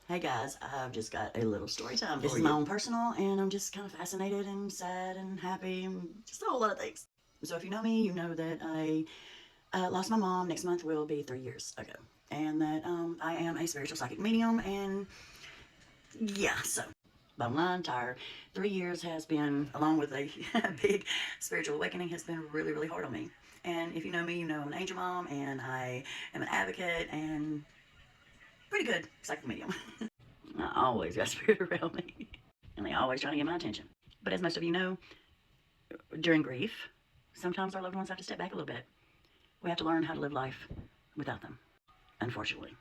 Hey guys, I've just got a little story time for you. This is you. my own personal, and I'm just kind of fascinated and sad and happy and just a whole lot of things. So if you know me, you know that I lost my mom. Next month will be 3 years ago, and that I am a spiritual psychic medium, and yeah, so bottom line, tired. 3 years has been, along with a big spiritual awakening, has been really, really hard on me. And if you know me, you know I'm an angel mom, and I am an advocate, and pretty good psychic medium. I always got spirit around me, and they always trying to get my attention. But as most of you know, during grief, sometimes our loved ones have to step back a little bit. We have to learn how to live life without them, unfortunately.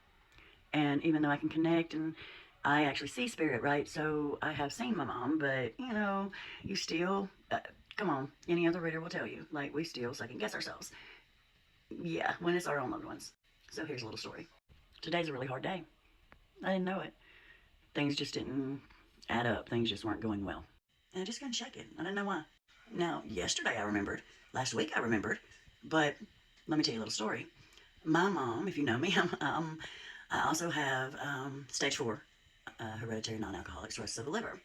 And even though I can connect and I actually see spirit, right? So I have seen my mom, but you still, come on, any other reader will tell you, like, we still second guess ourselves. Yeah, when it's our own loved ones. So here's a little story. Today's a really hard day. I didn't know it. Things just didn't add up. Things just weren't going well. And I just got shaken. I didn't know why. Now, yesterday I remembered. Last week I remembered. But let me tell you a little story. My mom, if you know me, I also have stage 4 hereditary non-alcoholic cirrhosis of the liver.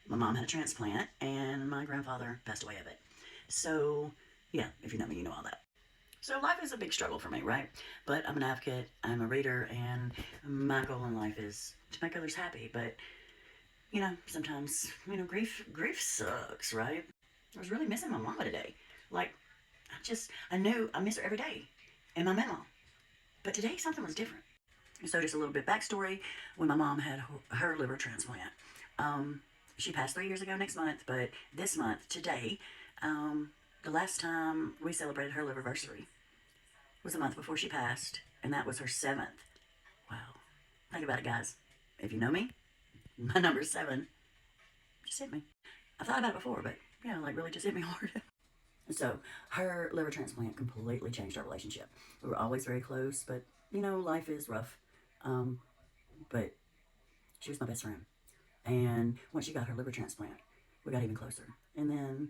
My mom had a transplant, and my grandfather passed away of it. So, yeah, if you know me, you know all that. So life is a big struggle for me, right? But I'm an advocate, I'm a reader, and my goal in life is to make others happy. But sometimes, grief sucks, right? I was really missing my mama today. Like, I knew I miss her every day in my memo. But today, something was different. So, just a little bit backstory. When my mom had her liver transplant, she passed 3 years ago next month, but this month, today, the last time we celebrated her liver anniversary was the month before she passed, and that was her 7th. Wow. Think about it, guys. If you know me, my number 7 just hit me. I've thought about it before, but yeah, like really just hit me hard. So her liver transplant completely changed our relationship. We were always very close, but life is rough. Um, but she was my best friend. And once she got her liver transplant, we got even closer. And then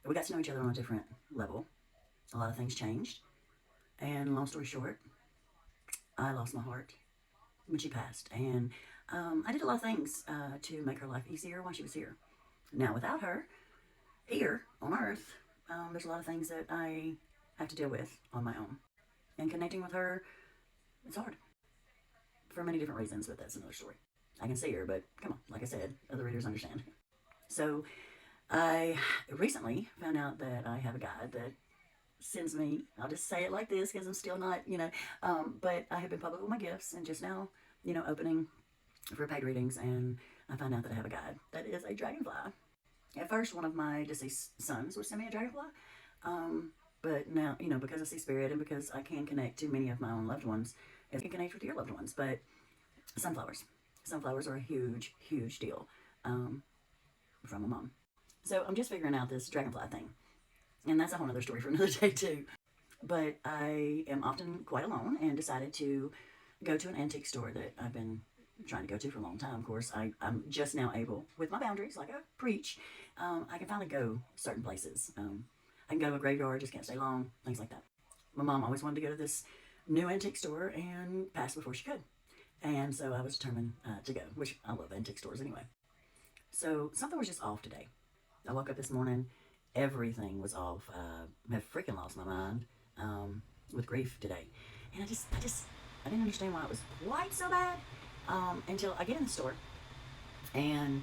we got to know each other on a different level. A lot of things changed. And long story short, I lost my heart when she passed. And I did a lot of things to make her life easier while she was here. Now, without her, here on Earth, there's a lot of things that I have to deal with on my own. And connecting with her, it's hard for many different reasons, but that's another story. I can see her, but come on, like I said, other readers understand. So I recently found out that I have a guide that sends me, I'll just say it like this because I'm still not, but I have been public with my gifts and just now, opening for paid readings, and I found out that I have a guide that is a dragonfly. At first, one of my deceased sons would send me a dragonfly. But now, because I see spirit and because I can connect to many of my own loved ones, I can connect with your loved ones. But sunflowers. Sunflowers are a huge, huge deal from my mom. So I'm just figuring out this dragonfly thing. And that's a whole other story for another day, too. But I am often quite alone and decided to go to an antique store that I've been trying to go to for a long time. Of course, I'm just now able, with my boundaries, like I preach, I can finally go certain places. I can go to a graveyard, just can't stay long, things like that. My mom always wanted to go to this new antique store and pass before she could. And so I was determined to go, which I love antique stores anyway. So something was just off today. I woke up this morning, everything was off. I have freaking lost my mind with grief today. And I didn't understand why it was quite so bad until I get in the store. And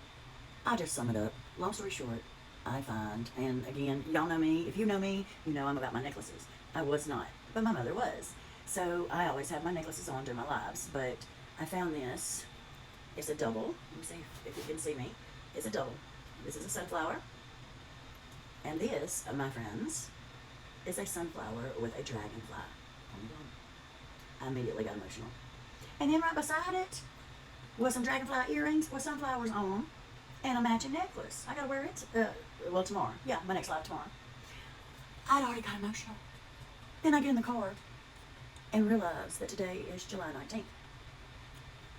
I'll just sum it up. Long story short, I find, and again, y'all know me. If you know me, you know I'm about my necklaces. I was not, but my mother was. So I always have my necklaces on during my lives. But I found this. It's a double. Let me see if you can see me. It's a double. This is a sunflower. And this, my friends, is a sunflower with a dragonfly. I immediately got emotional. And then right beside it was some dragonfly earrings with sunflowers on them and a matching necklace. I gotta wear it, tomorrow. Yeah, my next live tomorrow. I'd already got emotional. Then I get in the car and realize that today is July 19th,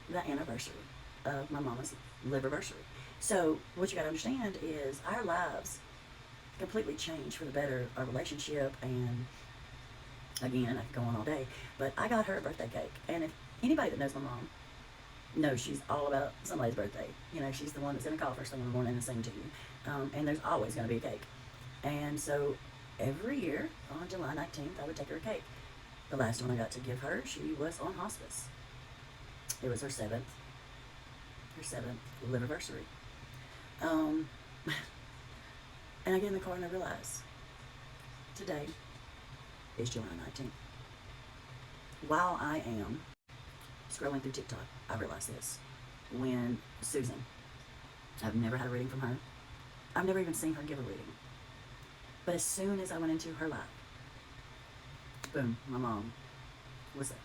the anniversary of my mama's liverversary. So what you gotta understand is our lives completely changed for the better, our relationship, and again, I could go on all day, but I got her a birthday cake. And if anybody that knows my mom No, she's all about somebody's birthday. You know, she's the one that's going to call first thing in the morning and sing to you. And there's always going to be a cake. And so every year on July 19th, I would take her a cake. The last one I got to give her, she was on hospice. It was her seventh anniversary. Um, and I get in the car and I realize today is July 19th. While I am scrolling through TikTok, I realized this. When Susan, I've never had a reading from her. I've never even seen her give a reading. But as soon as I went into her life, boom, my mom was there.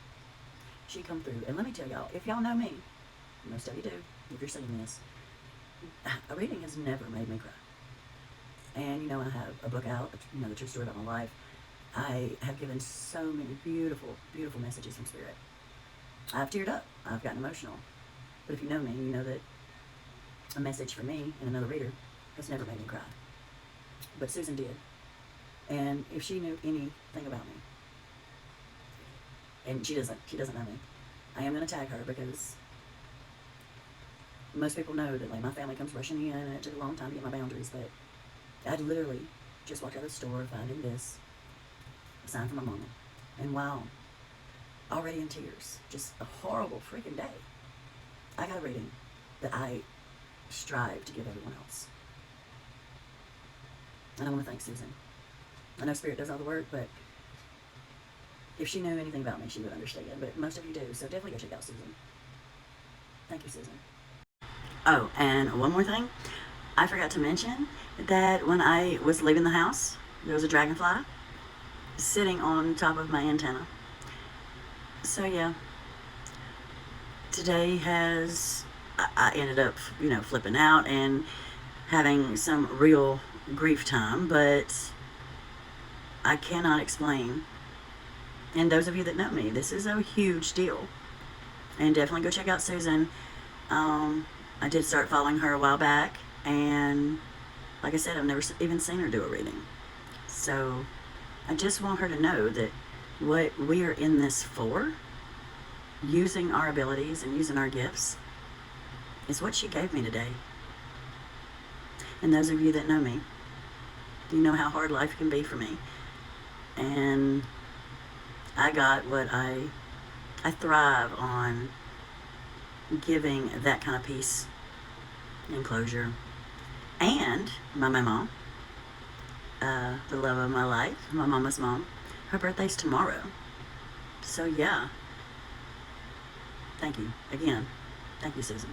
She come through. And let me tell y'all, if y'all know me, most of you do, if you're seeing this, a reading has never made me cry. And, you know, I have a book out, you know, the true story about my life. I have given so many beautiful, beautiful messages from Spirit. I've teared up. I've gotten emotional. But if you know me, you know that a message for me and another reader has never made me cry. But Susan did. And if she knew anything about me, and she doesn't know me, I am going to tag her because most people know that, like, my family comes rushing in and it took a long time to get my boundaries, but I'd literally just walk out of the store finding this, a sign from my mama. And wow, already in tears, just a horrible freaking day. I got a reading that I strive to give everyone else. And I want to thank Susan. I know Spirit does all the work, but if she knew anything about me, she would understand. But most of you do, so definitely go check out Susan. Thank you, Susan. Oh, and one more thing. I forgot to mention that when I was leaving the house, there was a dragonfly sitting on top of my antenna. So yeah, today I ended up, you know, flipping out and having some real grief time, but I cannot explain. And those of you that know me, this is a huge deal. And definitely go check out Susan. I did start following her a while back, and like I said, I've never even seen her do a reading. So I just want her to know that what we are in this for, using our abilities and using our gifts, is what she gave me today. And those of you that know me, you know how hard life can be for me. And I got what I thrive on, giving that kind of peace and closure. And my mom, the love of my life, my mama's mom, her birthday's tomorrow. So yeah, thank you again. Thank you, Susan.